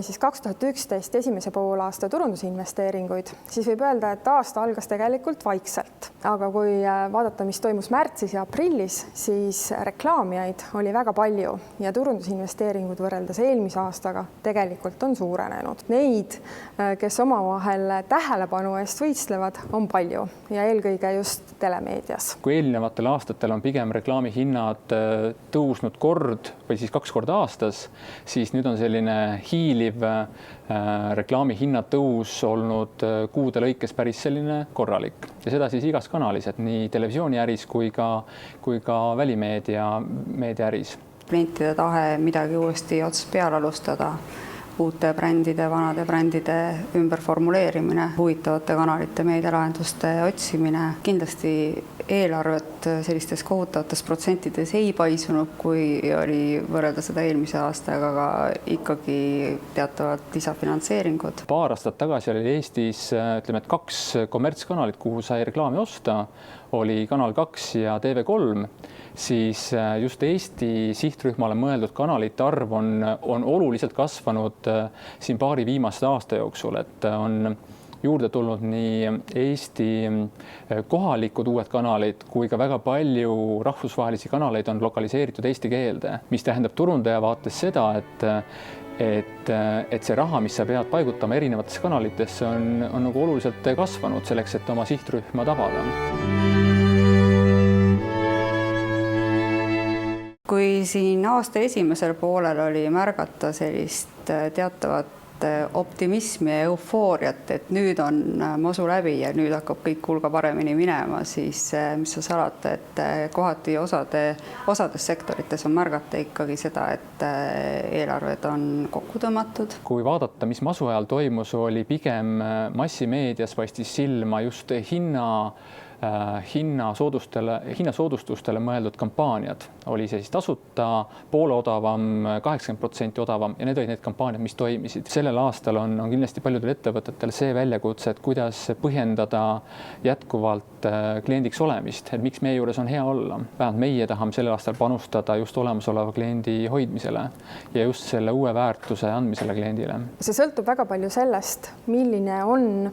siis 2011 esimese poolaasta turundusinvesteeringuid, siis võib öelda, et aasta algas tegelikult vaikselt. Aga kui vaadata, mis toimus märtsis ja aprillis, siis reklaamijaid oli väga palju ja turundusinvesteeringud võrreldes eelmise aastaga tegelikult on suurenenud. Neid, kes omavahel tähelepanu eest võistlevad, on palju ja eelkõige just telemeedias. Kui eelnevatel aastatel on pigem reklaamihinnad tõusnud kord või siis 2 korda aastas, siis nüüd on selline hiiliv reklaami hinnatõus olnud kuude lõikes päris selline korralik ja seda siis igas kanalis, et nii televisiooniäris kui ka välimeediaäris. Klientide tahe midagi uuesti otsast peale alustada, uute brändide, vanade brändide ümberformuleerimine, huvitavate kanalite meedialahenduste otsimine. Kindlasti eelarvet sellistes kohutavates protsentides ei paisunud, kui oli võrrelda seda eelmise aastaga, aga ikkagi teatavad lisafinantseeringud. Paar aastat tagasi oli Eestis, ütleme, et 2 kommertskanalit, kuhu sai reklaami osta, oli Kanal 2 ja TV3, siis just Eesti sihtrühmale mõeldud kanalite arv on oluliselt kasvanud siin paari viimase aasta jooksul, et on juurde tulnud nii Eesti kohalikud uued kanalid kui ka väga palju rahvusvahelisi kanaleid on lokaliseeritud eesti keelde, mis tähendab turundaja vaates seda, et see raha, mis sa pead paigutama erinevatesse kanalitesse, on nagu oluliselt kasvanud selleks, et oma sihtrühma tabada. Kui siin aasta esimesel poolel oli märgata sellist teatavat optimismi ja eufooriat, et nüüd on masu läbi ja nüüd hakkab kõik hulga paremini minema, siis mis sa salata, et kohati osades sektorites on märgata ikkagi seda, et eelarved on kokku tõmmatud. Kui vaadata, mis masu ajal toimus, oli pigem massimeedias paistis silma just hinnasoodustustele mõeldud kampaaniad. Oli see siis tasuta, poole odavam, 80% odavam ja need olid need kampaaniad, mis toimisid. Sellel aastal on kindlasti paljudel ettevõtetel see väljakutse, et kuidas põhjendada jätkuvalt kliendiks olemist, et miks meie juures on hea olla. Vähemalt meie tahame sellel aastal panustada just olemasoleva kliendi hoidmisele ja just selle uue väärtuse andmisele kliendile. See sõltub väga palju sellest, milline on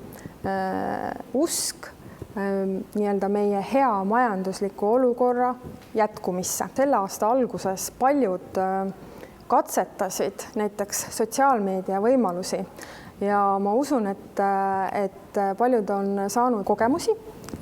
usk nii-öelda meie hea majandusliku olukorra jätkumisse. Selle aasta alguses paljud katsetasid näiteks sotsiaalmeedia võimalusi ja ma usun, et paljud on saanud kogemusi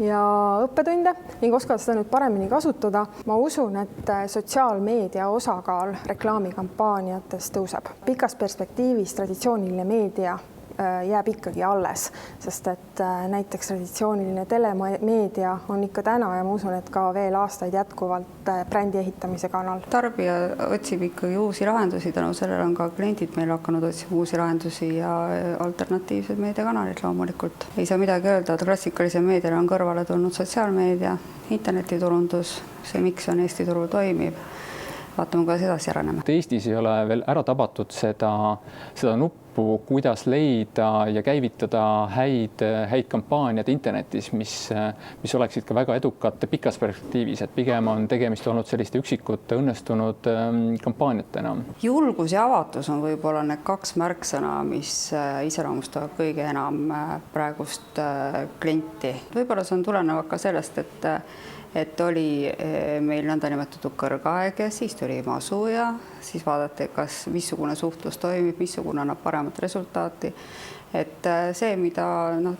ja õppetunde ning oskavad seda nüüd paremini kasutada. Ma usun, et sotsiaalmeedia osakaal reklaamikampaaniates tõuseb. Pikas perspektiivis traditsiooniline meedia jääb ikkagi alles, sest et näiteks traditsiooniline telemeedia on ikka täna ja ma usun, et ka veel aastaid jätkuvalt brändi ehitamise kanal. Tarbija otsib ikkagi uusi lahendusi, tänu sellele on ka kliendid meil hakanud otsima uusi lahendusi ja alternatiivsed meediakanalid loomulikult. Ei saa midagi öelda, et klassikalise meediale on kõrvale tulnud sotsiaalmeedia, internetiturundus, see miks on Eesti turul toimib. Vaatame, kuidas edasi areneme. Eestis ei ole veel ära tabatud seda nuppu, kuidas leida ja käivitada häid kampaaniad internetis, mis oleksid ka väga edukad pikas perspektiivis, et pigem on tegemist olnud selliste üksikute õnnestunud kampaaniatena. Julgus ja avatus on võib-olla need 2 märksõna, mis iseloomustavad kõige enam praegust klienti. Võib-olla see on tulenev ka sellest, et oli meil nõndanimetatud kõrgaeg ja siis tuli masu ja siis vaadati, missugune suhtlus toimib, missugune annab paremat resultaati. Et see, mida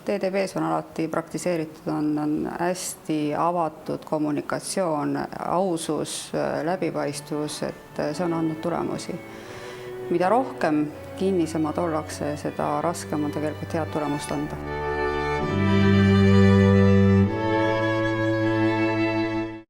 TDB-s on alati praktiseeritud, on hästi avatud kommunikatsioon, ausus, läbipaistvus, et see on andnud tulemusi. Mida rohkem kinnisemad ollakse, seda raskem on tegelikult head tulemust anda.